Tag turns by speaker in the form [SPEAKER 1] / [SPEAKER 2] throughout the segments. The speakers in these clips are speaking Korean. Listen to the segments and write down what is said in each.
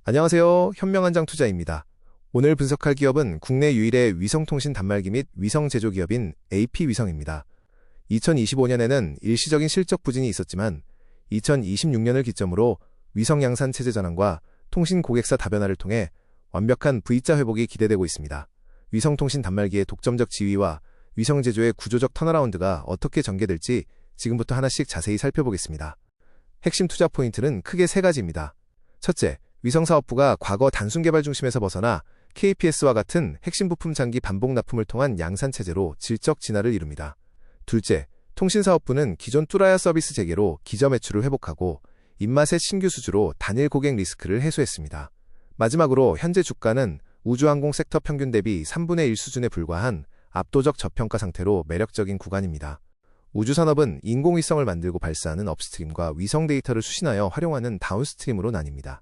[SPEAKER 1] 안녕하세요. 현명한장 투자입니다. 오늘 분석할 기업은 국내 유일의 위성통신 단말기 및 위성 제조 기업인 AP위성입니다. 2025년에는 일시적인 실적 부진이 있었지만 2026년을 기점으로 위성 양산 체제 전환과 통신 고객사 다변화를 통해 완벽한 V자 회복이 기대되고 있습니다. 위성통신 단말기의 독점적 지위와 위성 제조의 구조적 턴어라운드가 어떻게 전개될지 지금부터 하나씩 자세히 살펴보겠습니다. 핵심 투자 포인트는 크게 세 가지입니다. 첫째, 위성사업부가 과거 단순 개발 중심에서 벗어나 KPS와 같은 핵심 부품 장기 반복 납품을 통한 양산 체제로 질적 진화를 이룹니다. 둘째, 통신사업부는 기존 뚜라야 서비스 재개로 기저 매출을 회복하고 입맛의 신규 수주로 단일 고객 리스크를 해소했습니다. 마지막으로 현재 주가는 우주항공 섹터 평균 대비 3분의 1 수준에 불과한 압도적 저평가 상태로 매력적인 구간입니다. 우주산업은 인공위성을 만들고 발사하는 업스트림과 위성 데이터를 수신하여 활용하는 다운스트림으로 나뉩니다.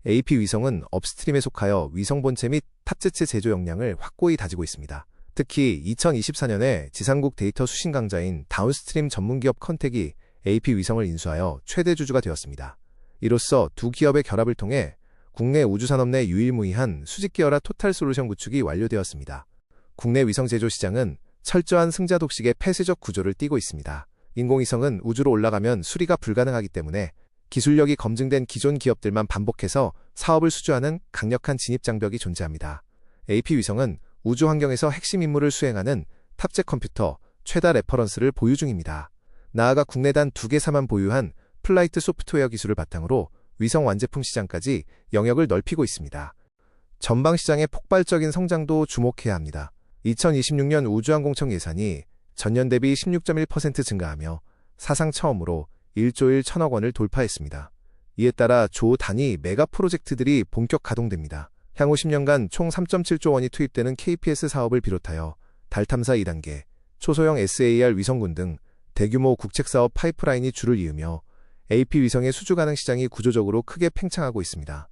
[SPEAKER 1] AP위성은 업스트림에 속하여 위성 본체 및 탑재체 제조 역량을 확고히 다지고 있습니다. 특히 2024년에 지상국 데이터 수신 강자인 다운스트림 전문기업 컨텍이 AP위성을 인수하여 최대 주주가 되었습니다. 이로써 두 기업의 결합을 통해 국내 우주산업 내 유일무이한 수직계열화 토탈솔루션 구축이 완료되었습니다. 국내 위성 제조 시장은 철저한 승자 독식의 폐쇄적 구조를 띠고 있습니다. 인공위성은 우주로 올라가면 수리가 불가능하기 때문에 기술력이 검증된 기존 기업들만 반복해서 사업을 수주하는 강력한 진입장벽이 존재합니다. AP위성은 우주 환경에서 핵심 임무를 수행하는 탑재 컴퓨터, 최다 레퍼런스를 보유 중입니다. 나아가 국내단 2개사만 보유한 플라이트 소프트웨어 기술을 바탕으로 위성 완제품 시장까지 영역을 넓히고 있습니다. 전방 시장의 폭발적인 성장도 주목해야 합니다. 2026년 우주항공청 예산이 전년 대비 16.1% 증가하며 사상 처음으로 1조 1천억 원을 돌파했습니다. 이에 따라 조 단위 메가 프로젝트들이 본격 가동됩니다. 향후 10년간 총 3.7조 원이 투입되는 KPS 사업을 비롯하여 달 탐사 2단계, 초소형 SAR 위성군 등 대규모 국책사업 파이프라인이 줄을 이으며 AP위성의 수주 가능 시장이 구조적으로 크게 팽창하고 있습니다.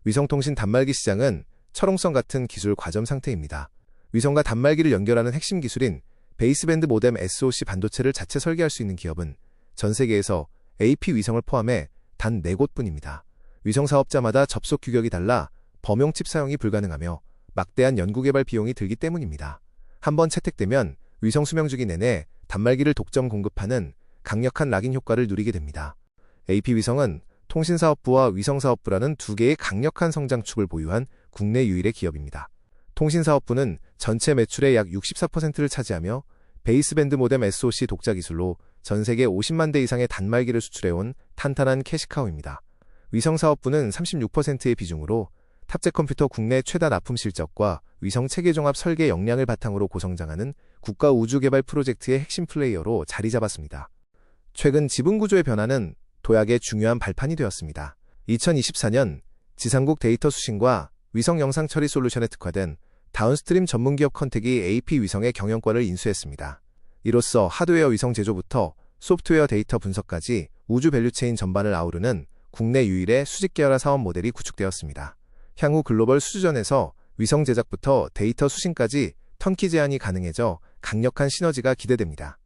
[SPEAKER 1] 위성통신 단말기 시장은 철옹성 같은 기술 과점 상태입니다. 위성과 단말기를 연결하는 핵심 기술인 베이스밴드 모뎀 SoC 반도체를 자체 설계할 수 있는 기업은 전 세계에서 AP위성을 포함해 단 4곳뿐입니다. 위성 사업자마다 접속 규격이 달라 범용 칩 사용이 불가능하며 막대한 연구개발 비용이 들기 때문입니다. 한번 채택되면 위성 수명주기 내내 단말기를 독점 공급하는 강력한 락인 효과를 누리게 됩니다. AP위성은 통신사업부와 위성사업부라는 두 개의 강력한 성장축을 보유한 국내 유일의 기업입니다. 통신사업부는 전체 매출의 약 64%를 차지하며 베이스밴드 모뎀 SoC 독자 기술로 전 세계 50만 대 이상의 단말기를 수출해온 탄탄한 캐시카우입니다. 위성사업부는 36%의 비중으로 탑재 컴퓨터 국내 최다 납품 실적과 위성 체계종합 설계 역량을 바탕으로 고성장하는 국가 우주개발 프로젝트의 핵심 플레이어로 자리 잡았습니다. 최근 지분구조의 변화는 도약의 중요한 발판이 되었습니다. 2024년 지상국 데이터 수신과 위성 영상 처리 솔루션에 특화된 다운스트림 전문기업 컨텍이 AP위성의 경영권을 인수했습니다. 이로써 하드웨어 위성 제조부터 소프트웨어 데이터 분석까지 우주 밸류체인 전반을 아우르는 국내 유일의 수직계열화 사업 모델이 구축되었습니다. 향후 글로벌 수주전에서 위성 제작부터 데이터 수신까지 턴키 제한이 가능해져 강력한 시너지가 기대됩니다.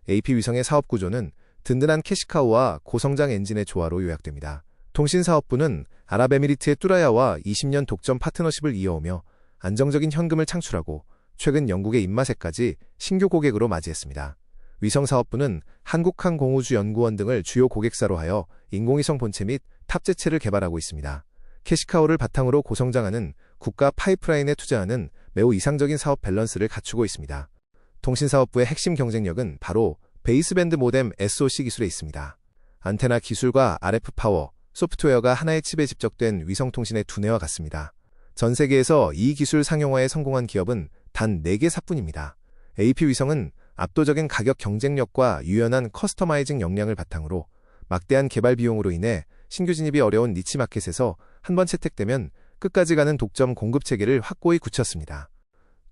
[SPEAKER 1] AP위성의 사업 구조는 든든한 캐시카우와 고성장 엔진의 조화로 요약됩니다. 통신사업부는 아랍에미리트의 뚜라야와 20년 독점 파트너십을 이어오며 안정적인 현금을 창출하고 최근 영국의 입마세까지 신규 고객으로 맞이했습니다. 위성사업부는 한국항공우주연구원 등을 주요 고객사로 하여 인공위성 본체 및 탑재체를 개발하고 있습니다. 캐시카우를 바탕으로 고성장하는 국가 파이프라인에 투자하는 매우 이상적인 사업 밸런스를 갖추고 있습니다. 통신사업부의 핵심 경쟁력은 바로 베이스밴드 모뎀 SoC 기술에 있습니다. 안테나 기술과 RF 파워, 소프트웨어가 하나의 칩에 집적된 위성통신의 두뇌와 같습니다. 전 세계에서 이 기술 상용화에 성공한 기업은 단 4개사뿐입니다. AP위성은 압도적인 가격 경쟁력과 유연한 커스터마이징 역량을 바탕으로 막대한 개발 비용으로 인해 신규 진입이 어려운 니치 마켓에서 한번 채택되면 끝까지 가는 독점 공급 체계를 확고히 굳혔습니다.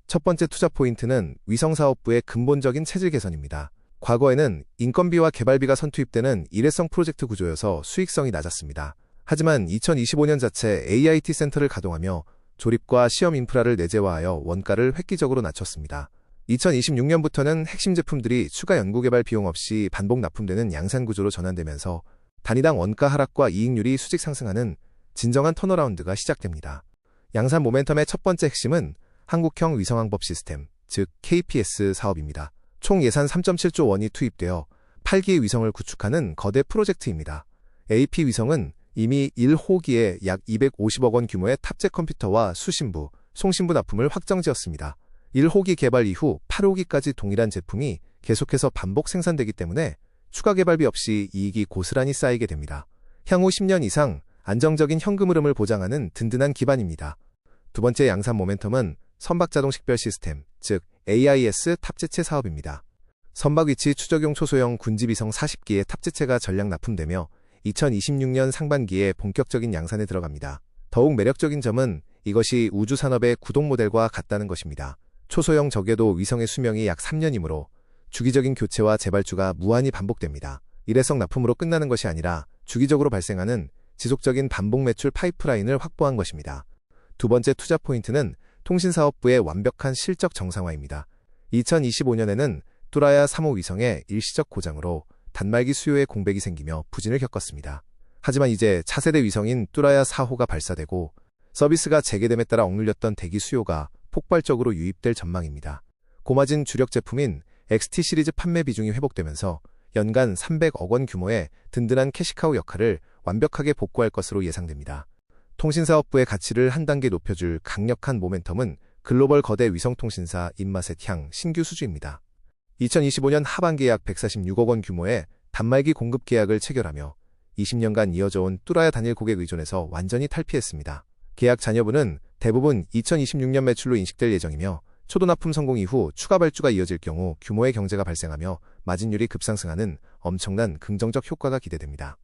[SPEAKER 1] 첫 번째 투자 포인트는 위성사업부의 근본적인 체질 개선입니다. 과거에는 인건비와 개발비가 선투입되는 일회성 프로젝트 구조여서 수익성이 낮았습니다. 하지만 2025년 자체 AIT 센터를 가동하며 조립과 시험 인프라를 내재화하여 원가를 획기적으로 낮췄습니다. 2026년부터는 핵심 제품들이 추가 연구개발 비용 없이 반복 납품되는 양산 구조로 전환되면서 단위당 원가 하락과 이익률이 수직 상승하는 진정한 턴어라운드가 시작됩니다. 양산 모멘텀의 첫 번째 핵심은 한국형 위성항법 시스템, 즉 KPS 사업입니다. 총 예산 3.7조 원이 투입되어 8기의 위성을 구축하는 거대 프로젝트입니다. AP 위성은 이미 1호기에 약 250억 원 규모의 탑재 컴퓨터와 수신부, 송신부 납품을 확정지었습니다. 1호기 개발 이후 8호기까지 동일한 제품이 계속해서 반복 생산되기 때문에 추가 개발비 없이 이익이 고스란히 쌓이게 됩니다. 향후 10년 이상 안정적인 현금 흐름을 보장하는 든든한 기반입니다. 두 번째 양산 모멘텀은 선박자동 식별 시스템, 즉 AIS 탑재체 사업입니다. 선박 위치 추적용 초소형 군지위성 40기의 탑재체가 전량 납품되며 2026년 상반기에 본격적인 양산에 들어갑니다. 더욱 매력적인 점은 이것이 우주산업의 구동 모델과 같다는 것입니다. 초소형 저궤도 위성의 수명이 약 3년이므로 주기적인 교체와 재발주가 무한히 반복됩니다. 일회성 납품으로 끝나는 것이 아니라 주기적으로 발생하는 지속적인 반복 매출 파이프라인을 확보한 것입니다. 두 번째 투자 포인트는 통신사업부의 완벽한 실적 정상화입니다. 2025년에는 뚜라야 3호 위성의 일시적 고장으로 단말기 수요에 공백이 생기며 부진을 겪었습니다. 하지만 이제 차세대 위성인 뚜라야 4호가 발사되고 서비스가 재개됨에 따라 억눌렸던 대기 수요가 폭발적으로 유입될 전망입니다. 고마진 주력 제품인 XT 시리즈 판매 비중이 회복되면서 연간 300억 원 규모의 든든한 캐시카우 역할을 완벽하게 복구할 것으로 예상됩니다. 통신사업부의 가치를 한 단계 높여줄 강력한 모멘텀은 글로벌 거대 위성통신사 인마셋 향 신규 수주입니다. 2025년 하반기에 약 146억 원 규모의 단말기 공급 계약을 체결하며 20년간 이어져온 뚜라야 단일 고객 의존에서 완전히 탈피했습니다. 계약 잔여분은 대부분 2026년 매출로 인식될 예정이며 초도 납품 성공 이후 추가 발주가 이어질 경우 규모의 경제가 발생하며 마진율이 급상승하는 엄청난 긍정적 효과가 기대됩니다.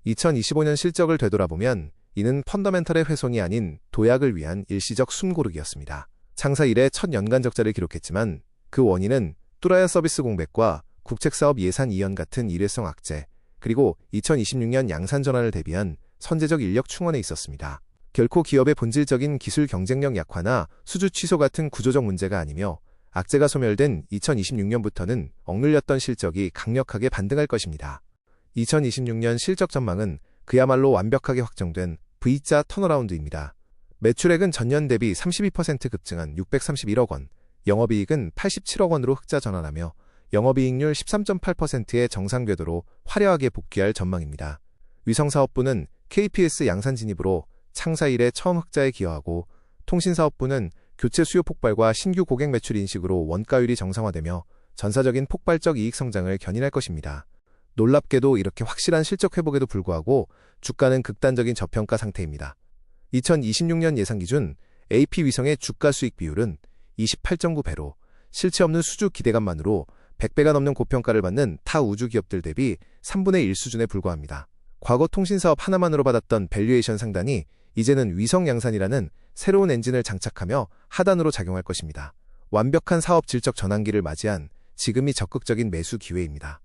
[SPEAKER 1] 2025년 실적을 되돌아보면 이는 펀더멘털의 훼손이 아닌 도약을 위한 일시적 숨고르기였습니다. 창사 이래 첫 연간 적자를 기록했지만 그 원인은 뚜라야 서비스 공백과 국책사업 예산 이연 같은 일회성 악재, 그리고 2026년 양산 전환을 대비한 선제적 인력 충원에 있었습니다. 결코 기업의 본질적인 기술 경쟁력 약화나 수주 취소 같은 구조적 문제가 아니며 악재가 소멸된 2026년부터는 억눌렸던 실적이 강력하게 반등할 것입니다. 2026년 실적 전망은 그야말로 완벽하게 확정된 V자 턴어라운드입니다. 매출액은 전년 대비 32% 급증한 631억 원, 영업이익은 87억 원으로 흑자 전환하며 영업이익률 13.8%의 정상 궤도로 화려하게 복귀할 전망입니다. 위성사업부는 KPS 양산 진입으로 창사 이래 처음 흑자에 기여하고 통신사업부는 교체 수요 폭발과 신규 고객 매출 인식으로 원가율이 정상화되며 전사적인 폭발적 이익 성장을 견인할 것입니다. 놀랍게도 이렇게 확실한 실적 회복에도 불구하고 주가는 극단적인 저평가 상태입니다. 2026년 예상 기준 AP 위성의 주가 수익 비율은 28.9배로 실체 없는 수주 기대감만으로 100배가 넘는 고평가를 받는 타 우주 기업들 대비 3분의 1 수준에 불과합니다. 과거 통신사업 하나만으로 받았던 밸류에이션 상단이 이제는 위성 양산이라는 새로운 엔진을 장착하며 하단으로 작용할 것입니다. 완벽한 사업 질적 전환기를 맞이한 지금이 적극적인 매수 기회입니다.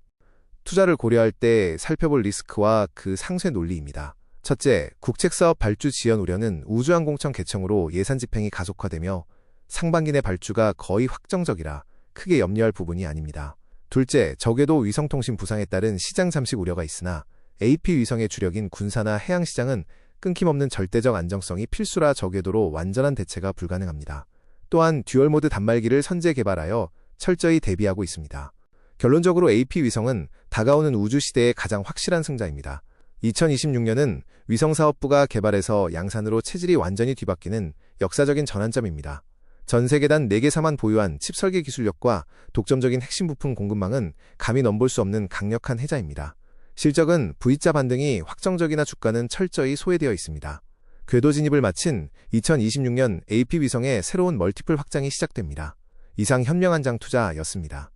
[SPEAKER 1] 투자를 고려할 때 살펴볼 리스크와 그 상쇄 논리입니다. 첫째, 국책사업 발주 지연 우려는 우주항공청 개청으로 예산 집행이 가속화되며 상반기 내 발주가 거의 확정적이라 크게 염려할 부분이 아닙니다. 둘째, 저궤도 위성통신 부상에 따른 시장 잠식 우려가 있으나 AP 위성의 주력인 군사나 해양시장은 끊김없는 절대적 안정성이 필수라 저궤도로 완전한 대체가 불가능합니다. 또한 듀얼모드 단말기를 선제 개발하여 철저히 대비하고 있습니다. 결론적으로 AP 위성은 다가오는 우주시대의 가장 확실한 승자입니다. 2026년은 위성사업부가 개발해서 양산으로 체질이 완전히 뒤바뀌는 역사적인 전환점입니다. 전 세계단 4개사만 보유한 칩 설계 기술력과 독점적인 핵심 부품 공급망은 감히 넘볼 수 없는 강력한 해자입니다. 실적은 V자 반등이 확정적이나 주가는 철저히 소외되어 있습니다. 궤도 진입을 마친 2026년 AP 위성의 새로운 멀티플 확장이 시작됩니다. 이상 현명한 장 투자였습니다.